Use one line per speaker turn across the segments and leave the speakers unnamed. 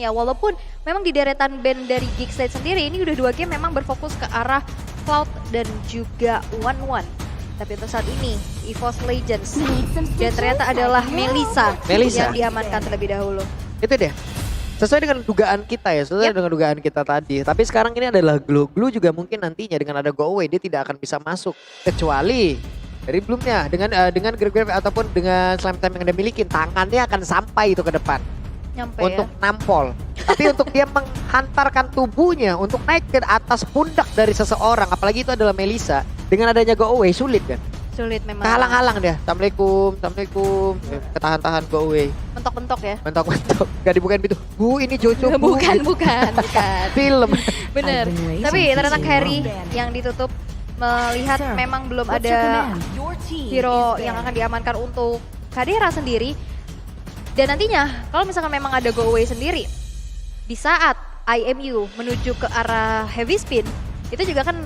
ya. Walaupun memang di deretan band dari Geekslate sendiri ini udah 2 game memang berfokus ke arah Cloud dan juga One. Tapi untuk saat ini EVOS Legends dan ternyata adalah Melissa yang diamankan terlebih dahulu.
Itu dia. Sesuai dengan dugaan kita ya, dengan dugaan kita tadi. Tapi sekarang ini adalah Glue juga mungkin nantinya dengan ada Go Away dia tidak akan bisa masuk. Kecuali dari belumnya dengan grab ataupun dengan slam time yang dia miliki, tangannya akan sampai itu ke depan.
Nyampe
untuk
ya.
nampol. Tapi untuk dia menghantarkan tubuhnya untuk naik ke atas pundak dari seseorang, apalagi itu adalah Melissa, dengan adanya Go Away sulit kan?
Sulit memang.
Halang-halang dia. Assalamualaikum. Ketahan-tahan Go Away.
Mentok-mentok ya.
Mentok-mentok. Gak dibukain pintu. Bu, ini Jojo. Bu.
Bukan.
Film.
Bener. Tapi ternyata carry yang ditutup melihat memang belum ada hero yang akan diamankan untuk Kadera sendiri. Dan nantinya kalau misalkan memang ada Go Away sendiri, di saat IMU menuju ke arah heavy spin, itu juga kan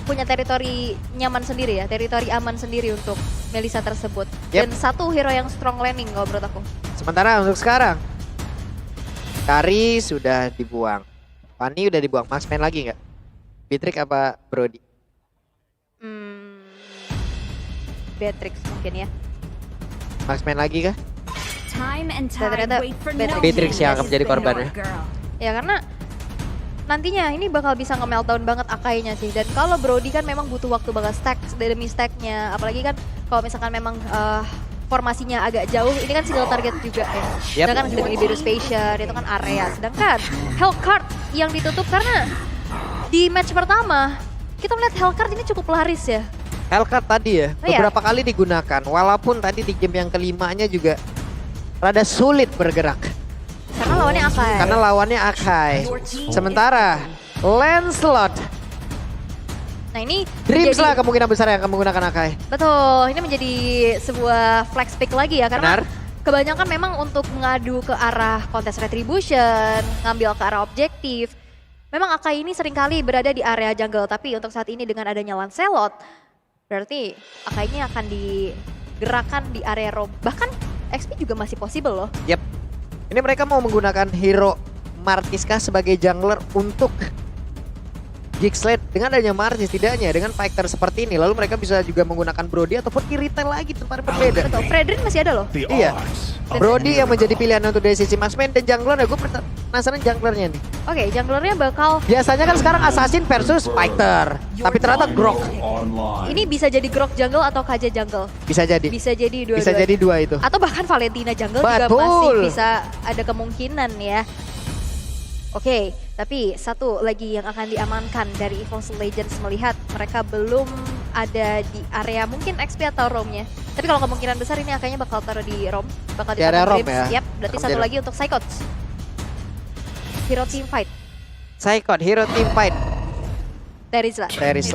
punya teritori nyaman sendiri ya, teritori aman sendiri untuk Melissa tersebut. Dan satu hero yang strong landing kalau menurut aku.
Sementara untuk sekarang, Kari sudah dibuang. Fanny udah dibuang. Marksman lagi nggak? Beatrix apa Brody?
Beatrix mungkin ya.
Marksman lagi kah?
Ternyata
Beatrix yang akan menjadi korbannya.
Ya karena nantinya ini bakal bisa nge-meltdown banget Akai-nya sih. Dan kalau Brody kan memang butuh waktu banget stack demi stacknya. Apalagi kan kalau misalkan memang formasinya agak jauh, ini kan single target juga ya. Sedangkan dengan Iberius Spatial itu kan area. Sedangkan Hellcard yang ditutup karena di match pertama kita melihat Hellcard ini cukup laris ya.
Hellcard tadi ya, beberapa kali digunakan. Walaupun tadi di game yang kelimanya juga rada sulit bergerak.
Karena lawannya Akai.
Karena lawannya Akai. Sementara Lancelot.
Nah ini
Dreams lah kemungkinan besar yang akan menggunakan Akai.
Betul, ini menjadi sebuah flex pick lagi ya. Karena kebanyakan memang untuk mengadu ke arah kontes retribution, ngambil ke arah objektif. Memang Akai ini seringkali berada di area jungle. Tapi untuk saat ini dengan adanya Lancelot, berarti Akai ini akan digerakkan di area roam. Bahkan XP juga masih possible loh.
Yap. Ini mereka mau menggunakan hero Martiska sebagai jungler untuk Geekslate. Dengan adanya Martis tidaknya dengan fighter seperti ini. Lalu mereka bisa juga menggunakan Brody ataupun Kiritel lagi tempat berbeda.
Betul, Fredrin masih ada loh.
Iya. Brody yang menjadi pilihan untuk dari sisi Marksman dan jungler. Gue penasaran junglernya nih.
Oke, junglernya bakal...
Biasanya kan sekarang Assassin versus fighter. Tapi ternyata Grok.
Ini bisa jadi Grok jungle atau KJ jungle.
Bisa jadi.
Bisa jadi dua-dua.
Bisa jadi dua itu.
Atau bahkan Valentina jungle juga masih bisa ada kemungkinan ya. Oke, tapi satu lagi yang akan diamankan dari EVOS Legends melihat mereka belum ada di area mungkin XP atau roamnya. Tapi kalau kemungkinan besar ini kayaknya bakal taruh di roam. Bakal
di area roam ya?
Yap, berarti satu lagi untuk Psychots. Hero team fight.
Psychot, hero team fight.
Terizla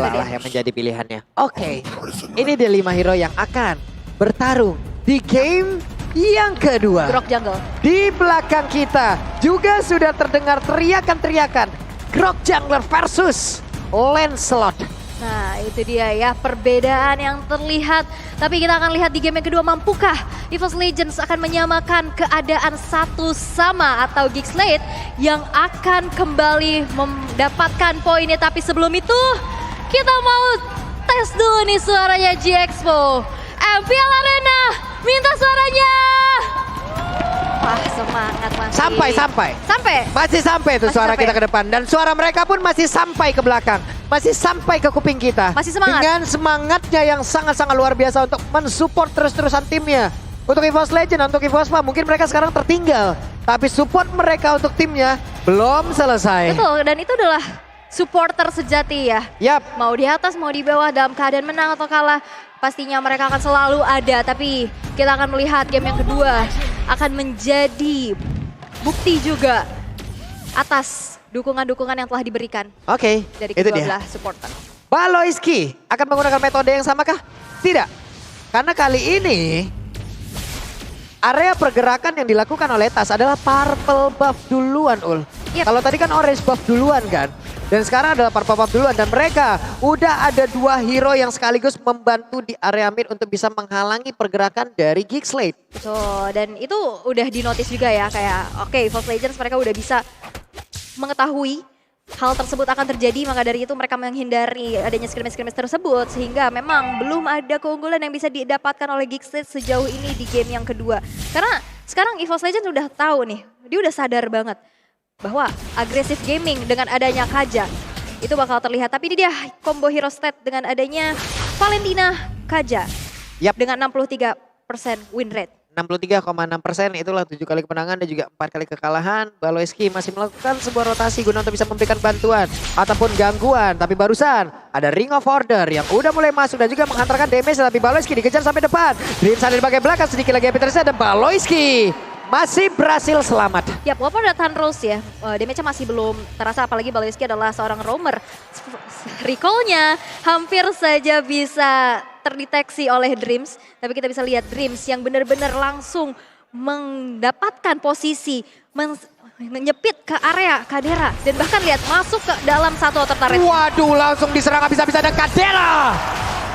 lah yang menjadi pilihannya. Oke, ini dia 5 hero yang akan bertarung di game yang kedua.
Grok jungle.
Di belakang kita juga sudah terdengar teriakan-teriakan Grok jungler versus Lancelot.
Nah itu dia ya perbedaan yang terlihat. Tapi kita akan lihat di game yang kedua, mampukah EVOS Legends akan menyamakan keadaan satu sama atau Geekslate yang akan kembali mendapatkan poinnya. Tapi sebelum itu kita mau tes dulu nih suaranya G-Expo. MPL Arena, minta suaranya. Wah semangat masih.
Sampai. Masih sampai tuh suara kita ke depan. Dan suara mereka pun masih sampai ke belakang. Masih sampai ke kuping kita.
Masih semangat.
Dengan semangatnya yang sangat-sangat luar biasa untuk mensupport terus-terusan timnya. Untuk EVOS Legend, untuk EVOS PA, mungkin mereka sekarang tertinggal. Tapi support mereka untuk timnya belum selesai.
Betul, dan itu adalah supporter sejati ya.
Yap.
Mau di atas, mau di bawah, dalam keadaan menang atau kalah, pastinya mereka akan selalu ada. Tapi kita akan melihat game yang kedua akan menjadi bukti juga atas dukungan-dukungan yang telah diberikan.
Oke,
dari
itu
kedua
dia.
belah supporter.
Baloiski akan menggunakan metode yang sama kah? Tidak. Karena kali ini area pergerakan yang dilakukan oleh Tas adalah purple buff duluan, Ul.
Yep.
Kalau tadi kan orange buff duluan kan. Dan sekarang adalah pop-up duluan. Dan mereka udah ada 2 hero yang sekaligus membantu di area mid untuk bisa menghalangi pergerakan dari Geekslate.
So, dan itu udah dinotis juga ya, kayak oke, EVOS Legends mereka udah bisa mengetahui hal tersebut akan terjadi, maka dari itu mereka menghindari adanya scrimmage-scrimmage tersebut, sehingga memang belum ada keunggulan yang bisa didapatkan oleh Geekslate sejauh ini di game yang kedua. Karena sekarang EVOS Legends udah tahu nih, dia udah sadar banget bahwa agresif gaming dengan adanya Kaja itu bakal terlihat. Tapi ini dia combo hero stat dengan adanya Valentina Kaja.
Yap.
Dengan 63% win rate.
63,6%, itulah 7 kali kemenangan dan juga 4 kali kekalahan. Baloyski masih melakukan sebuah rotasi guna untuk bisa memberikan bantuan ataupun gangguan. Tapi barusan ada Ring of Order yang udah mulai masuk dan juga menghantarkan damage. Tapi Baloyski dikejar sampai depan. Dream saling bagian belakang, sedikit lagi happy tersisa dan Baloyski masih berhasil selamat.
Ya, walaupun ada Thunderous ya, damage-nya masih belum terasa, apalagi Baloyski adalah seorang roamer. Recall-nya hampir saja bisa terdeteksi oleh Dreams, tapi kita bisa lihat Dreams yang benar-benar langsung mendapatkan posisi, menyepit ke area Kadera, dan bahkan lihat masuk ke dalam satu outer turret.
Waduh, langsung diserang habis-habisan dan Kadera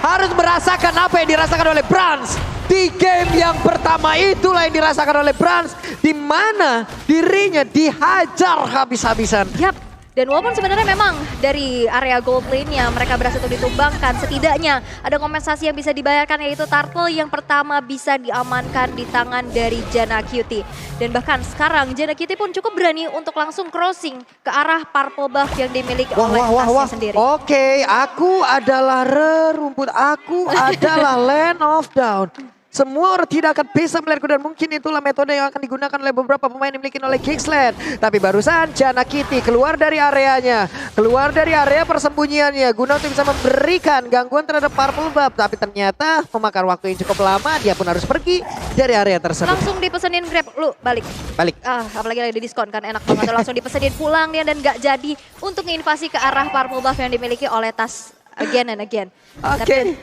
harus merasakan apa yang dirasakan oleh Brans. Di game yang pertama itulah yang dirasakan oleh Brans, di mana dirinya dihajar habis-habisan.
Yap, dan walaupun sebenarnya memang dari area gold lane-nya mereka berhasil untuk ditumbangkan, setidaknya ada kompensasi yang bisa dibayarkan, yaitu Turtle yang pertama bisa diamankan di tangan dari Janna Cutie. Dan bahkan sekarang Janna Cutie pun cukup berani untuk langsung crossing ke arah purple buff yang dimiliki oleh tasnya sendiri.
Oke, aku adalah rumput, aku adalah Land of Down. Semua orang tidak akan bisa melihatku dan mungkin itulah metode yang akan digunakan oleh beberapa pemain yang dimiliki oleh Geekslate. Tapi barusan Janna Cutie keluar dari areanya, keluar dari area persembunyiannya guna untuk bisa memberikan gangguan terhadap Purple Buff. Tapi ternyata memakan waktu yang cukup lama, dia pun harus pergi dari area tersebut.
Langsung dipesenin Grab, lu balik.
Balik.
Apalagi lagi di diskon kan, enak banget. Langsung dipesenin pulang dia dan gak jadi untuk menginvasi ke arah Purple Buff yang dimiliki oleh Tas again and again.
Oke.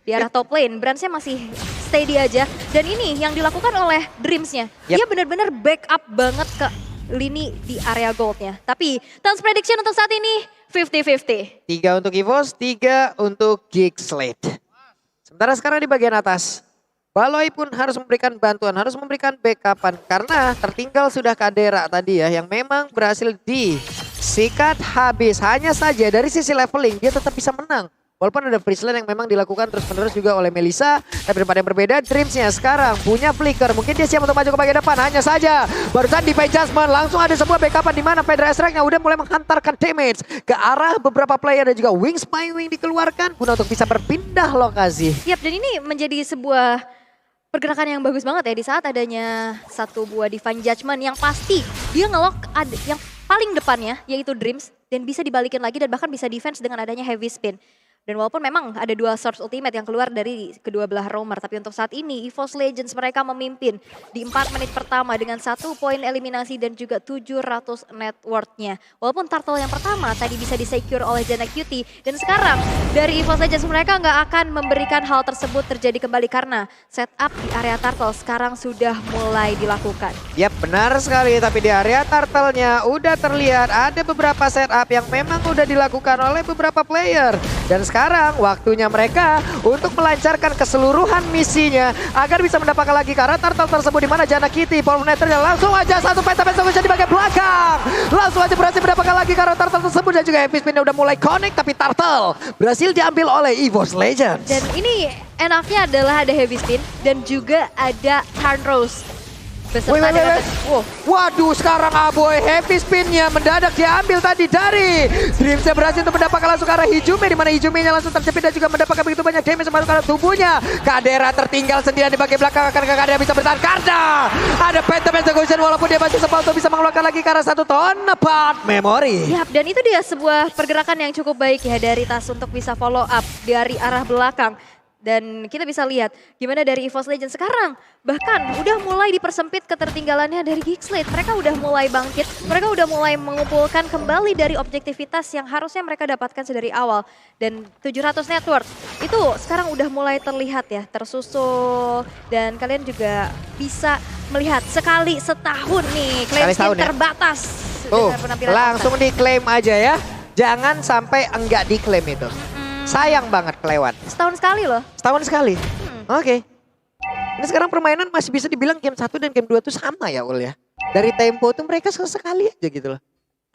Di arah top lane, Bransnya masih steady aja. Dan ini yang dilakukan oleh Dreamsnya.
Yep.
Dia benar-benar backup banget ke lini di area goldnya. Tapi Tans prediction untuk saat ini 50-50.
3 untuk EVOS, 3 untuk Geekslate. Sementara sekarang di bagian atas, Baloy pun harus memberikan bantuan, harus memberikan backupan. Karena tertinggal sudah Kadera tadi ya, yang memang berhasil disikat habis. Hanya saja dari sisi leveling dia tetap bisa menang. Walaupun ada freeze lane yang memang dilakukan terus-menerus juga oleh Melissa. Tapi daripada yang berbeda, Dreamsnya sekarang punya flicker. Mungkin dia siap untuk maju ke bagian depan. Hanya saja barusan di Judgment langsung ada sebuah backupan di mana Fedra Strike-nya udah mulai menghantarkan damage ke arah beberapa player. Dan juga Wing Spy Wing dikeluarkan guna untuk bisa berpindah lokasi.
Yap, dan ini menjadi sebuah pergerakan yang bagus banget ya di saat adanya satu buah Divine Judgment yang pasti dia nge-lock yang paling depannya yaitu Dreams. Dan bisa dibalikin lagi dan bahkan bisa defense dengan adanya heavy spin. Dan walaupun memang ada 2 source ultimate yang keluar dari kedua belah roamer, tapi untuk saat ini EVOS Legends mereka memimpin di 4 menit pertama dengan 1 poin eliminasi dan juga 700 net worth-nya. Walaupun turtle yang pertama tadi bisa disecure oleh Janna Cutie, dan sekarang dari EVOS Legends mereka nggak akan memberikan hal tersebut terjadi kembali karena setup di area turtle sekarang sudah mulai dilakukan.
Yap, benar sekali, tapi di area turtle-nya udah terlihat ada beberapa setup yang memang udah dilakukan oleh beberapa player. Dan sekarang waktunya mereka untuk melancarkan keseluruhan misinya agar bisa mendapatkan lagi karena turtle tersebut di mana Janna Cutie, Polneternya langsung aja satu penta-penta di bagian belakang. Langsung aja berhasil mendapatkan lagi karena turtle tersebut dan juga heavy spin udah mulai connect tapi turtle berhasil diambil oleh EVOS Legends.
Dan ini enaknya adalah ada heavy spin dan juga ada Thunderous.
Waduh, sekarang Aboy heavy spinnya mendadak diambil tadi dari Dreamsnya berhasil untuk mendapatkan langsung ke arah Hijume, di mana Hijume-nya langsung terjepit dan juga mendapatkan begitu banyak damage masuk ke arah tubuhnya. Kadera tertinggal sendirian di bagian belakang, akan Kadera bisa bertahan karena ada Phantom Execution walaupun dia masih sempat untuk bisa mengeluarkan lagi ke arah 1 ton part memory.
Yap, dan itu dia sebuah pergerakan yang cukup baik ya dari Tas untuk bisa follow up dari arah belakang. Dan kita bisa lihat gimana dari EVOS Legends sekarang bahkan udah mulai dipersempit ketertinggalannya dari Geekslate. Mereka udah mulai bangkit, mereka udah mulai mengumpulkan kembali dari objektivitas yang harusnya mereka dapatkan sedari awal. Dan 700 net worth itu sekarang udah mulai terlihat ya, tersusul. Dan kalian juga bisa melihat sekali setahun nih claim skin terbatas.
Tuh, langsung diklaim aja ya. Jangan sampai enggak diklaim itu. Sayang banget kelewat.
Setahun sekali loh.
Setahun sekali. Oke. Ini sekarang permainan masih bisa dibilang game 1 dan game 2 tuh sama ya Ul ya. Dari tempo tuh mereka sesekali aja gitu loh.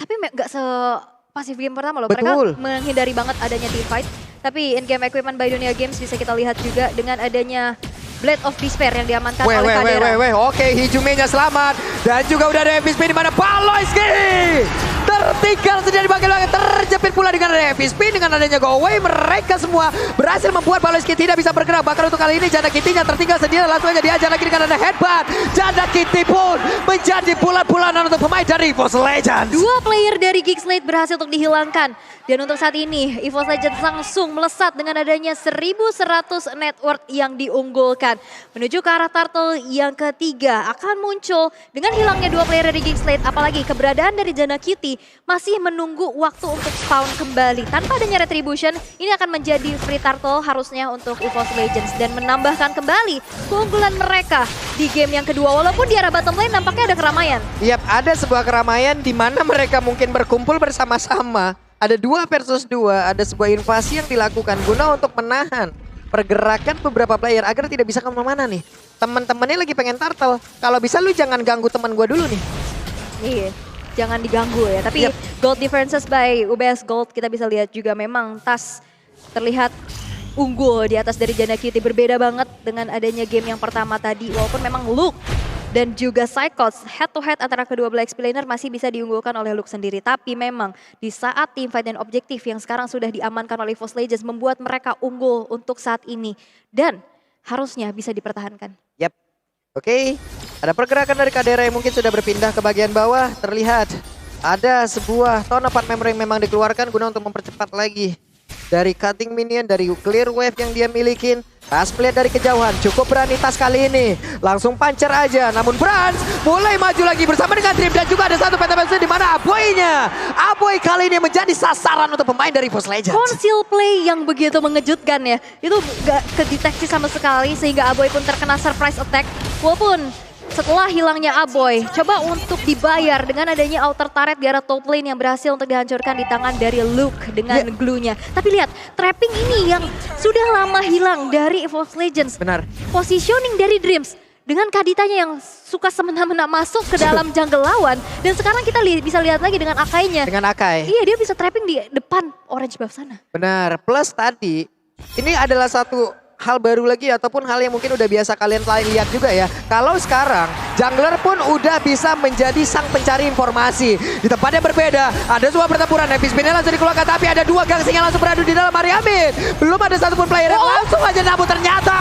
Tapi gak se-pasif game pertama loh.
Betul.
Mereka menghindari banget adanya team fight. Tapi in-game equipment by Dunia Games bisa kita lihat juga dengan adanya Blade of Despair yang diamankan oleh Kadera.
Oke, Hijumenya selamat. Dan juga udah ada FSP di mana Paloyski tertinggal sendiri di bagian belakang, terjepit pula dengan ada FSP. Dengan adanya go away, mereka semua berhasil membuat Paloyski tidak bisa bergerak. Bahkan untuk kali ini Janda Kitty yang tertinggal sendiri, langsung aja diajar lagi dengan ada headbutt. Janda Kitty pun menjadi bulan-bulanan untuk pemain dari EVOS Legends.
2 player dari Geekslate berhasil untuk dihilangkan. Dan untuk saat ini EVOS Legends langsung melesat dengan adanya 1100 net worth yang diunggulkan. Menuju ke arah turtle yang ketiga akan muncul dengan hilangnya 2 player dari Geekslate. Apalagi keberadaan dari Janda Kitty masih menunggu waktu untuk spawn kembali. Tanpa adanya retribution, ini akan menjadi free turtle harusnya untuk EVOS Legends. Dan menambahkan kembali keunggulan mereka di game yang kedua. Walaupun di arah bottom lane nampaknya ada keramaian.
Yap, ada sebuah keramaian di mana mereka mungkin berkumpul bersama-sama. Ada 2 versus 2, ada sebuah invasi yang dilakukan guna untuk menahan pergerakan beberapa player agar tidak bisa kemana-mana nih. Teman-temannya lagi pengen turtle. Kalau bisa lu jangan ganggu teman gua dulu nih.
Iya, jangan diganggu ya. Tapi gold differences by UBS Gold kita bisa lihat juga memang Tas terlihat unggul di atas dari Janda Kitty. Berbeda banget dengan adanya game yang pertama tadi. Walaupun memang Luke dan juga Psychots head to head antara kedua belah XP laner masih bisa diunggulkan oleh Luke sendiri. Tapi memang di saat team fight dan objektif yang sekarang sudah diamankan oleh EVOS Legends membuat mereka unggul untuk saat ini. Dan harusnya bisa dipertahankan.
Yap, oke. Ada pergerakan dari Kadera yang mungkin sudah berpindah ke bagian bawah. Terlihat ada sebuah tone part memory yang memang dikeluarkan guna untuk mempercepat lagi. Dari cutting minion, dari clear wave yang dia milikin. Tas melihat dari kejauhan, cukup berani Tas kali ini. Langsung pancer aja, namun Brans mulai maju lagi bersama dengan Dream. Dan juga ada satu peta di mana Aboy-nya. Aboy kali ini menjadi sasaran untuk pemain dari EVOS Legends.
Conceal play yang begitu mengejutkan ya. Itu gak kedeteksi sama sekali sehingga Aboy pun terkena surprise attack. Walaupun setelah hilangnya Aboy, coba untuk dibayar dengan adanya outer turret di arah top lane yang berhasil untuk dihancurkan di tangan dari Luke dengan glue-nya. Tapi lihat, trapping ini yang sudah lama hilang dari EVOS Legends.
Benar.
Positioning dari Dreams dengan Kaditanya yang suka semena-mena masuk ke dalam jungle lawan. Dan sekarang kita bisa lihat lagi dengan Akainya.
Dengan Akai.
Iya, dia bisa trapping di depan orange buff sana.
Benar, plus tadi ini adalah satu hal baru lagi ataupun hal yang mungkin udah biasa kalian lihat juga ya. Kalau sekarang jungler pun udah bisa menjadi sang pencari informasi. Di tempat yang berbeda, ada sebuah pertempuran. FSP-nya langsung dikeluarkan tapi ada 2 gangsing yang langsung beradu di dalam area mid. Belum ada satupun player yang langsung aja namun ternyata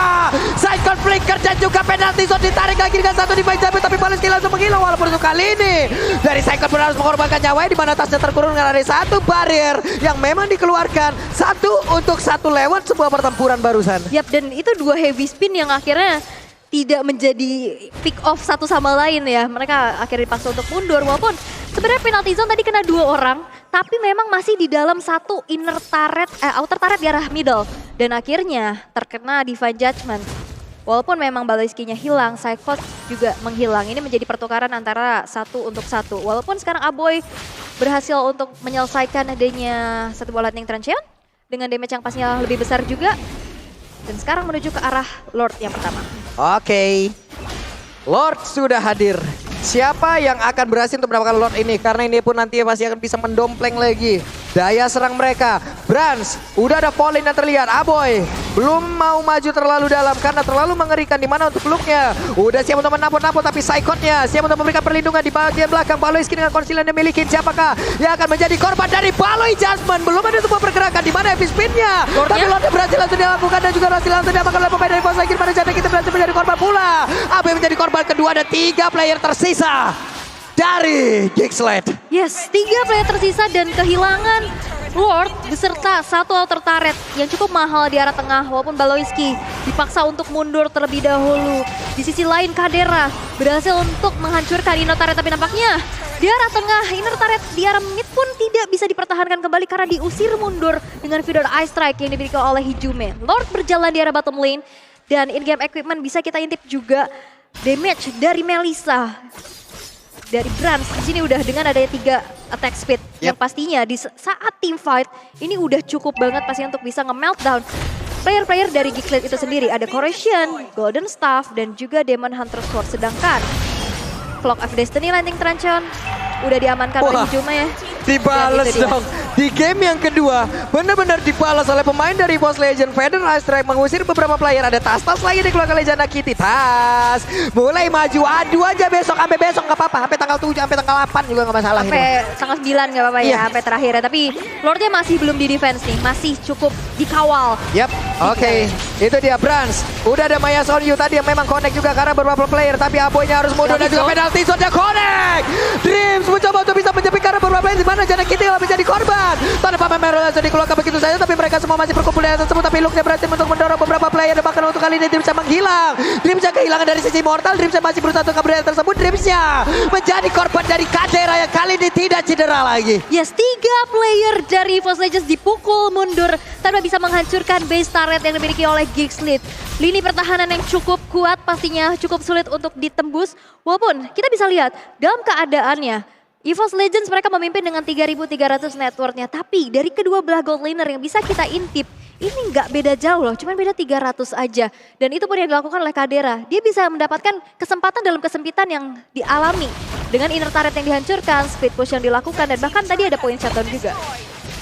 side conflict dan juga penalty zone ditarik lagi dengan satu di baik tapi Paloyski langsung menghilang. Walaupun untuk kali ini dari side conflict harus mengorbankan nyawanya di mana tasnya terkurung dengan ada satu barrier yang memang dikeluarkan. 1 untuk 1 lewat sebuah pertempuran barusan.
Yap, dan itu 2 heavy spin yang akhirnya tidak menjadi pick off satu sama lain ya. Mereka akhirnya dipaksa untuk mundur walaupun sebenarnya penalty zone tadi kena 2 orang. Tapi memang masih di dalam satu inner turret, outer turret di arah middle. Dan akhirnya terkena Divine Judgment. Walaupun memang Paloyski-nya hilang, Psychots juga menghilang. Ini menjadi pertukaran antara 1 untuk 1. Walaupun sekarang Aboy berhasil untuk menyelesaikan adanya satu bola lightning transient. Dengan damage yang pastinya lebih besar juga. Dan sekarang menuju ke arah Lord yang pertama.
Oke. Lord sudah hadir. Siapa yang akan berhasil untuk mendapatkan Lord ini? Karena ini pun nanti pasti akan bisa mendompleng lagi daya serang mereka. Brans, udah ada Pauline yang terlihat. Aboy belum mau maju terlalu dalam karena terlalu mengerikan di mana untuk Luke-nya. Udah siap untuk menampol-nampol tapi Psychot-nya siap untuk memberikan perlindungan di bagian belakang. Paloyski dengan konsil yang dimiliki. Siapakah yang akan menjadi korban dari Paloy Judgment? Belum ada sebuah pergerakan di mana FP spin-nya. Tapi Lord berhasil langsung dilakukan dan juga berhasil langsung diamankan oleh pemain dari EVOS lagi. Mana Janda kita berhasil menjadi korban pula. Aboy menjadi korban kedua dan 3 player tersisa dari Geekslate.
Yes, 3 player tersisa dan kehilangan Lord beserta satu outer turret yang cukup mahal di arah tengah. Walaupun Paloyski dipaksa untuk mundur terlebih dahulu. Di sisi lain Kadera berhasil untuk menghancurkan inner turret. Tapi nampaknya di arah tengah inner turret di arah mid pun tidak bisa dipertahankan kembali karena diusir mundur dengan Vidor Ice Strike yang dimiliki oleh Hijume. Lord berjalan di arah bottom lane dan in-game equipment bisa kita intip juga damage dari Melissa. Dari Brans di sini udah dengan adanya 3 attack speed yang pastinya di saat team fight ini udah cukup banget pastinya untuk bisa nge-meltdown player-player dari Geekslate itu sendiri. Ada Corrosion, Golden Staff, dan juga Demon Hunter Sword. Sedangkan Clock of Destiny Landing Tranchon udah diamankan oleh Hijuma ya.
Dibales dong. Di game yang kedua, benar-benar dibalas oleh pemain dari Boss Legend. Vaden Ice Strike mengusir beberapa player. Ada Tas-Tas lagi dikeluarkan oleh Jana Kitty. Tas mulai maju, adu aja besok. Sampai besok nggak apa-apa. Sampai tanggal 7, sampai tanggal 8 juga nggak masalah.
Sampai tanggal 9 nggak apa-apa ya, sampai terakhir ya. Tapi Lordnya masih belum di defense nih. Masih cukup dikawal.
Yap, oke. Itu dia Brans. Udah ada Maya Sonyu tadi yang memang connect juga karena beberapa player. Tapi Aboynya harus mundur dan juga penalti shotnya connect. Dreams mencoba untuk bisa menjepit karena beberapa player. Di mana Jana Kitty nggak menjadi korban. Tanpa Merah langsung dikeluarkan begitu saja. Tapi mereka semua masih berkumpul di atas tersebut. Tapi Luke-nya berhasil untuk mendorong beberapa player. Dan bahkan untuk kali ini Dreams menghilang. Dreams-nya kehilangan dari sisi mortal. Dreams-nya masih berusaha untuk kabur tersebut. Dreams-nya menjadi korban dari Kadera yang kali ini tidak cedera lagi.
Yes, 3 player dari EVOS Legends dipukul mundur tanpa bisa menghancurkan base turret yang dimiliki oleh Geekslate. Lini pertahanan yang cukup kuat pastinya cukup sulit untuk ditembus. Walaupun kita bisa lihat dalam keadaannya EVOS Legends mereka memimpin dengan 3.300 net worth-nya. Tapi dari kedua belah gold laner yang bisa kita intip, ini nggak beda jauh loh, cuman beda 300 aja. Dan itu pun yang dilakukan oleh Kadera. Dia bisa mendapatkan kesempatan dalam kesempitan yang dialami. Dengan inner turret yang dihancurkan, split push yang dilakukan, dan bahkan tadi ada point shutdown juga.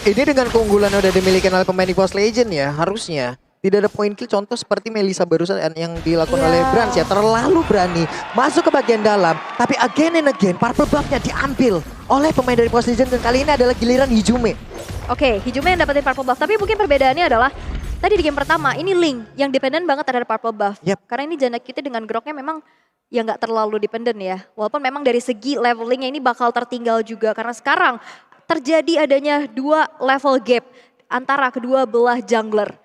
Ini dengan keunggulan yang udah dimiliki oleh pemain EVOS Legend ya, harusnya tidak ada point kill contoh seperti Melissa barusan yang dilakukan oleh Brans ya. Terlalu berani masuk ke bagian dalam. Tapi again and again purple buff-nya diambil oleh pemain dari EVOS Legend. Dan kali ini adalah giliran Hijume.
Oke, Hijume yang dapetin purple buff. Tapi mungkin perbedaannya adalah tadi di game pertama ini Link yang dependen banget terhadap purple buff. Karena ini Jana Kitty dengan groknya memang ya nggak terlalu dependen ya. Walaupun memang dari segi levelingnya ini bakal tertinggal juga. Karena sekarang terjadi adanya 2 level gap antara kedua belah jungler.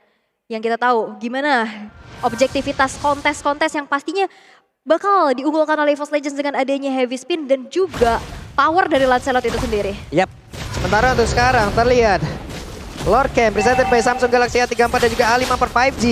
Yang kita tahu gimana objektivitas kontes-kontes yang pastinya bakal diunggulkan oleh EVOS Legends dengan adanya heavy spin dan juga power dari Lancelot itu sendiri.
Yap, sementara untuk sekarang terlihat Lord Camp presented by Samsung Galaxy A34 dan juga A5 per 5G.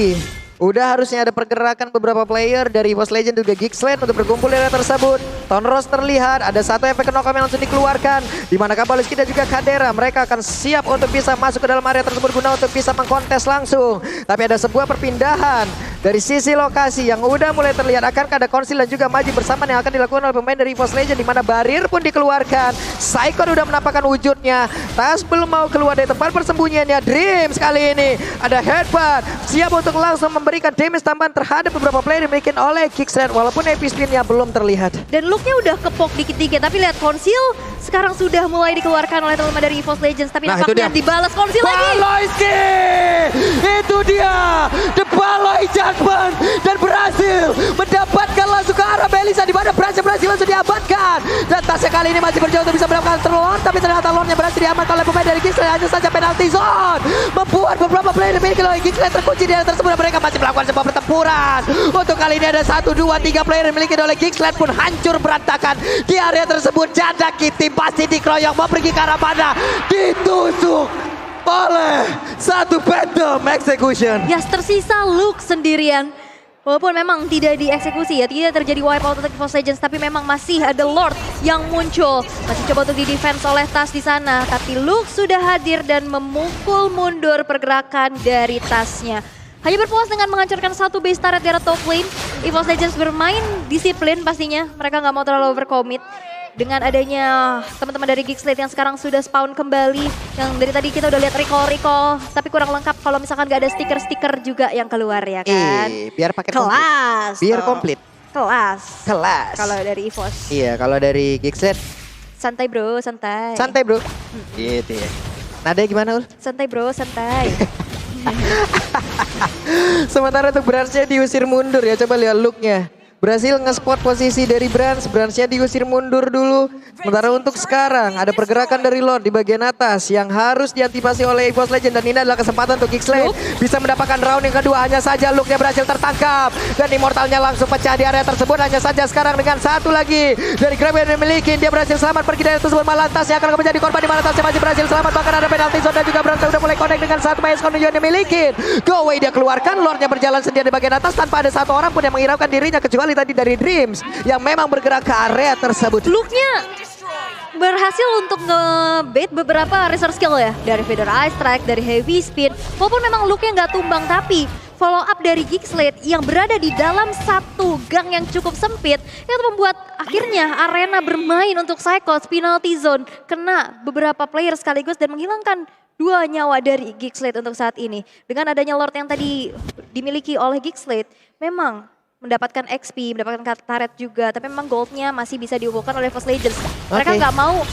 Udah harusnya ada pergerakan beberapa player dari EVOS Legends juga Geekslate untuk berkumpul di area tersebut. Tonros terlihat, ada satu efek knock-off yang langsung dikeluarkan. Di mana Kabaliski dan juga Kadera, mereka akan siap untuk bisa masuk ke dalam area tersebut guna untuk bisa mengkontes langsung. Tapi ada sebuah perpindahan dari sisi lokasi yang udah mulai terlihat. Akankah ada konsil dan juga maju bersama yang akan dilakukan oleh pemain dari EVOS Legends. Di mana barir pun dikeluarkan. Saikon udah menampakkan wujudnya. Tas belum mau keluar dari tempat persembunyiannya. Dreams kali ini ada headbutt. Siap untuk langsung memberikan damage tambahan terhadap beberapa player yang dimiliki oleh Geekslate. Walaupun AP spin-nya belum terlihat.
Dan look-nya udah kepok dikit-dikit. Tapi lihat konsil sekarang sudah mulai dikeluarkan oleh teman-teman dari EVOS Legends. Tapi nampaknya dibalas konsil lagi.
Baloyski! Itu dia! The Baloy Judgment! Dan berhasil mendapatkan langsung ke arah Melissa. Di mana berhasil langsung diamankan. Dan tasnya kali ini masih berjauh untuk bisa mendapatkan terlon. Tapi ternyata Lordnya berhasil diamankan oleh pemain dari Geekslate. Hanya saja penalti zone. Membuat beberapa player yang dimiliki oleh Geekslate terkunci di area tersebut. Mereka masih melakukan sebuah pertempuran. Untuk kali ini ada 1, 2, 3 player yang dimiliki oleh Geekslate pun hancur berantakan. Di area tersebut Jana Kitty pasti dikeroyok. Mau pergi ke arah mana? Ditusuk oleh satu Phantom Execution.
Yes, tersisa Luke sendirian. Walaupun memang tidak dieksekusi ya, tidak terjadi wipeout untuk EVOS Legends, tapi memang masih ada Lord yang muncul. Masih coba untuk di-defense oleh Tas di sana, tapi Luke sudah hadir dan memukul mundur pergerakan dari Tasnya. Hanya berpuas dengan menghancurkan satu base turret di arah top lane. EVOS Legends bermain disiplin pastinya, mereka nggak mau terlalu overcommit. Dengan adanya teman-teman dari Geekslate yang sekarang sudah spawn kembali. Yang dari tadi kita udah lihat recall, tapi kurang lengkap kalau misalkan gak ada stiker-stiker juga yang keluar ya kan.
Biar pakai
kelas.
Biar komplit.
Kelas.
Kalau
dari EVOS.
Iya, kalau dari Geekslate
santai bro, santai.
Santai bro. Gitu ya. Nadanya gimana Ul?
Santai bro, santai.
Sementara untuk Bransnya diusir mundur ya, coba lihat looknya. Berhasil nge-spot posisi dari Bransnya diusir mundur dulu. Sementara untuk sekarang ada pergerakan dari Lord di bagian atas yang harus diantisipasi oleh EVOS Legend. Dan ini adalah kesempatan untuk Geekslate bisa mendapatkan round yang kedua. Hanya saja Luke-nya berhasil tertangkap. Dan Immortalnya langsung pecah di area tersebut. Hanya saja sekarang dengan satu lagi dari Grab yang dimiliki. Dia berhasil selamat pergi dari tersebut. Malah Tasnya akan menjadi korban di mana Tasnya masih berhasil selamat. Bahkan ada penalti zone dan juga Brans sudah mulai connect dengan satu Mayas Kono yang dimiliki. Go away dia keluarkan. Lordnya berjalan sendiri di bagian atas tanpa ada satu orang pun yang menghiraukan dirinya kecuali tadi dari Dreams yang memang bergerak ke area tersebut.
Look-nya berhasil untuk nge-bait beberapa resource skill ya. Dari Feather Ice Strike, dari Heavy Spin. Walaupun memang looknya nggak tumbang, tapi follow up dari Geekslate yang berada di dalam satu gang yang cukup sempit. Itu membuat akhirnya arena bermain untuk Psychos penalty zone. Kena beberapa player sekaligus dan menghilangkan 2 nyawa dari Geekslate untuk saat ini. Dengan adanya Lord yang tadi dimiliki oleh Geekslate, memang mendapatkan XP, mendapatkan turret juga, tapi memang goldnya masih bisa diunggulkan oleh First Legends. Mereka nggak mau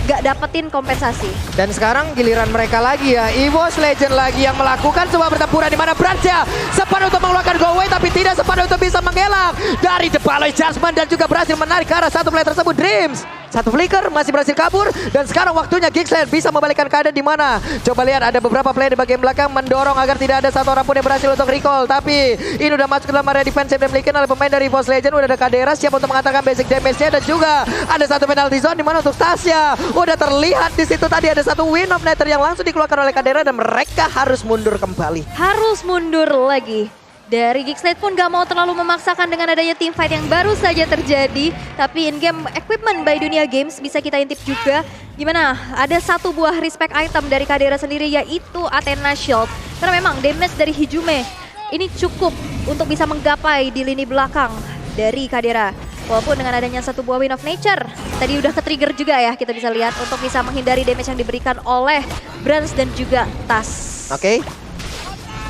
dapetin kompensasi.
Dan sekarang giliran mereka lagi ya, EVOS Legend lagi yang melakukan sebuah pertempuran di mana Bransnya sempat untuk mengeluarkan go away tapi tidak sempat untuk bisa mengelak dari The Baloi Judgment dan juga berhasil menarik ke arah satu player tersebut. Dreams satu flicker masih berhasil kabur dan sekarang waktunya Geekslate bisa membalikkan keadaan di mana. Coba lihat ada beberapa player di bagian belakang mendorong agar tidak ada satu orang pun yang berhasil untuk recall, tapi ini udah masuk ke dalam area defensive dan dimiliki oleh pemain dari EVOS Legend. Udah ada Kadera siap untuk mengatakan basic damage-nya dan juga ada satu penalty zone di mana untuk Tasya udah terlihat di situ tadi ada satu Wind of Nether yang langsung dikeluarkan oleh Kadera dan mereka harus mundur kembali.
Harus mundur lagi. Dari Geekslate pun gak mau terlalu memaksakan dengan adanya team fight yang baru saja terjadi. Tapi in-game equipment by Dunia Games bisa kita intip juga. Gimana? Ada satu buah respect item dari Kadera sendiri yaitu Athena Shield. Karena memang damage dari Hijume ini cukup untuk bisa menggapai di lini belakang dari Kadera. Walaupun dengan adanya satu buah Wind of Nature, tadi udah ke-trigger juga ya kita bisa lihat untuk bisa menghindari damage yang diberikan oleh Brans dan juga Tas.
Oke.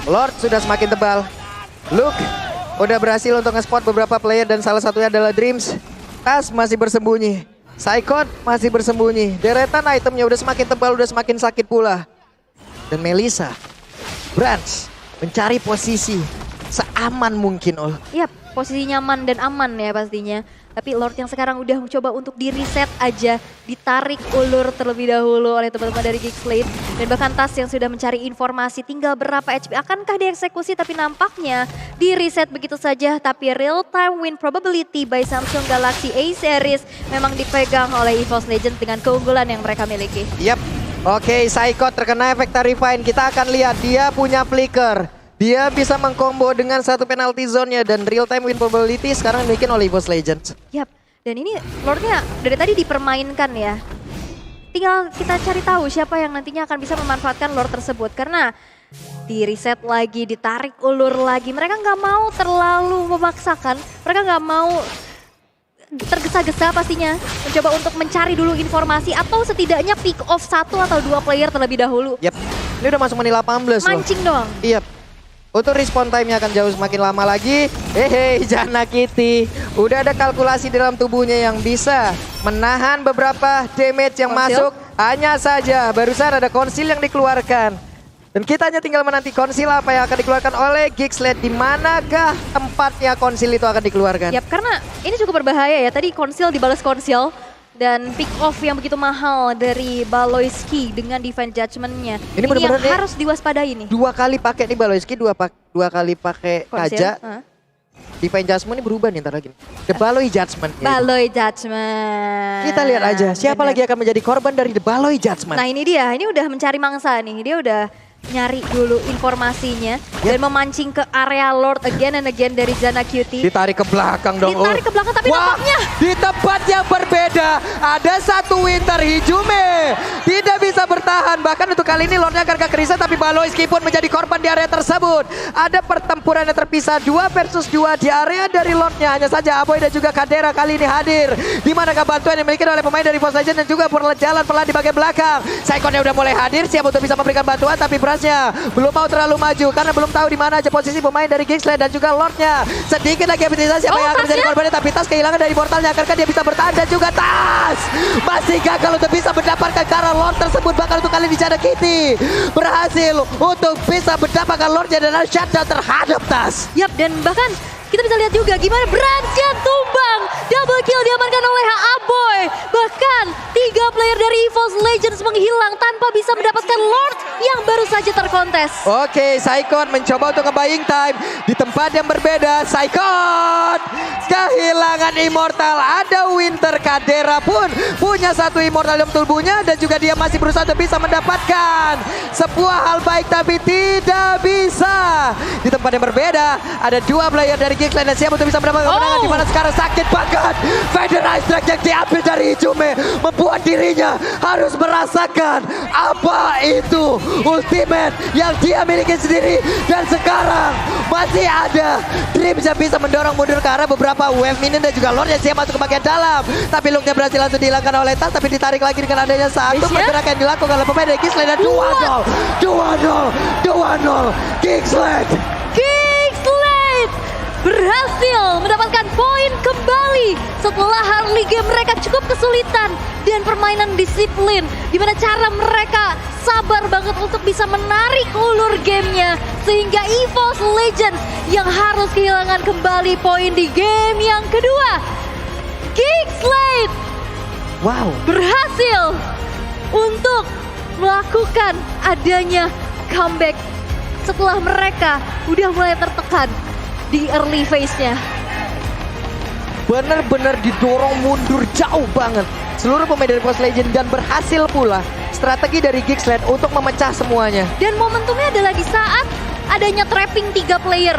Lord sudah semakin tebal. Luke udah berhasil untuk nge-spot beberapa player dan salah satunya adalah Dreams. Tas masih bersembunyi. Psychot masih bersembunyi. Deretan itemnya udah semakin tebal, udah semakin sakit pula. Dan Melissa, Brans mencari posisi seaman mungkin.
Yap, posisi nyaman dan aman ya pastinya. Tapi Lord yang sekarang udah mencoba untuk di-reset aja, ditarik ulur terlebih dahulu oleh teman-teman dari Geekslate. Dan bahkan Tas yang sudah mencari informasi tinggal berapa HP, akankah dieksekusi, tapi nampaknya di-reset begitu saja. Tapi real time win probability by Samsung Galaxy A Series memang dipegang oleh EVOS Legends dengan keunggulan yang mereka miliki.
Yap, oke, Psychot terkena efek Tarifine. Kita akan lihat dia punya flicker. Dia bisa mengkombo dengan satu penalty zone-nya dan real time win probability sekarang dimiliki oleh EVOS Legends.
Yap, dan ini Lordnya dari tadi dipermainkan ya. Tinggal kita cari tahu siapa yang nantinya akan bisa memanfaatkan Lord tersebut. Karena di reset lagi, ditarik ulur lagi. Mereka nggak mau terlalu memaksakan, mereka nggak mau tergesa-gesa pastinya. Mencoba untuk mencari dulu informasi atau setidaknya pick off 1 atau 2 player terlebih dahulu.
Yap, ini udah masuk menit 18 loh.
Mancing doang.
Yap. Untuk respawn time-nya akan jauh semakin lama lagi. Hehe, Jana Kitty. Udah ada kalkulasi dalam tubuhnya yang bisa menahan beberapa damage yang masuk. Hanya saja barusan ada konsil yang dikeluarkan. Dan kita hanya tinggal menanti konsil apa yang akan dikeluarkan oleh Geekslate. Di manakah tempatnya konsil itu akan dikeluarkan?
Yap, karena ini cukup berbahaya ya. Tadi konsil dibalas konsil. Dan pick off yang begitu mahal dari Baloyski dengan Divine Judgment-nya. Ini yang harus diwaspadai nih.
2 kali pakai nih Baloyski, 2 kali pakai Kaja. Divine Judgment ini berubah nih ntar lagi. The Baloi Judgment.
Baloi Judgment.
Kita lihat aja siapa lagi akan menjadi korban dari The Baloi Judgment.
Nah ini dia, ini udah mencari mangsa nih. Dia udah nyari dulu informasinya dan memancing ke area Lord again and again dari Jana Cutie.
Ditarik ke belakang dong.
Ditarik ke belakang tapi nampaknya
di tempat yang berbeda ada satu Winter Hijume. Tidak bisa bertahan, bahkan untuk kali ini Lordnya akan kekerisan tapi Baloyski pun menjadi korban di area tersebut. Ada pertempuran yang terpisah 2 versus 2 di area dari Lordnya. Hanya saja Aboy dan juga Kadera kali ini hadir. Di manakah bantuan yang dimiliki oleh pemain dari EVOS Legends dan juga berjalan pelan di bagian belakang. Psychonnya udah mulai hadir, siap untuk bisa memberikan bantuan tapi Brasnya belum mau terlalu maju karena belum tahu di mana aja posisi pemain dari Geekslate dan juga Lordnya. Sedikit lagi aktivitas siapa yang akan menjadi korbannya tapi Tas kehilangan dari portalnya. Akankah dia bisa bertahan dan juga Tas masih gagal untuk bisa mendapatkan karena Lord tersebut. Bahkan untuk kali ini Jana Kitty berhasil untuk bisa mendapatkan Lordnya dan shutdown terhadap Tas.
Yap, dan bahkan kita bisa lihat juga gimana Bransnya tumbang. Double kill diamankan oleh Aboy. Bahkan 3 player dari EVOS Legends menghilang tanpa bisa mendapatkan Lord yang baru saja terkontes.
Oke, Saikon mencoba untuk nge-buying time di tempat yang berbeda. Saikon kehilangan immortal. Ada Winter, Kadera pun punya satu immortal dalam tubuhnya dan juga dia masih berusaha untuk bisa mendapatkan sebuah hal baik tapi tidak bisa. Di tempat yang berbeda ada dua player dari Geeksland dan siap untuk bisa mendapatkan kemenangan di mana sekarang sakit banget. Federal Strike yang diambil dari Hijume membuat dirinya harus merasakan apa itu ultimate yang dia miliki sendiri dan sekarang masih ada Dreams yang bisa mendorong mundur ke arah beberapa wave minion dan juga Lord yang siap masuk ke bagian dalam, tapi looknya berhasil langsung dihilangkan oleh Tas, tapi ditarik lagi dengan adanya satu pergerakan yang dilakukan oleh pemain dari Geeksland dan 2-0 Geeksland
berhasil mendapatkan poin kembali setelah early game mereka cukup kesulitan dan permainan disiplin di mana cara mereka sabar banget untuk bisa menarik ulur gamenya sehingga EVOS Legends yang harus kehilangan kembali poin di game yang kedua. Geeksland berhasil untuk melakukan adanya comeback setelah mereka udah mulai tertekan di early phase-nya.
Benar-benar didorong mundur jauh banget seluruh pemain dari EVOS Legends dan berhasil pula strategi dari Geeksland untuk memecah semuanya.
Dan momentumnya adalah di saat adanya trapping 3 player.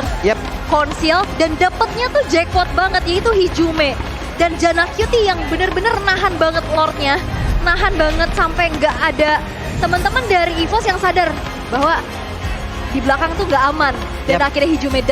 Conceal dan dapatnya tuh jackpot banget yaitu Hijume dan Janakyuti yang benar-benar nahan banget Lordnya. Nahan banget sampai nggak ada teman-teman dari EVOS yang sadar bahwa di belakang tuh nggak aman. Dan akhirnya Hijume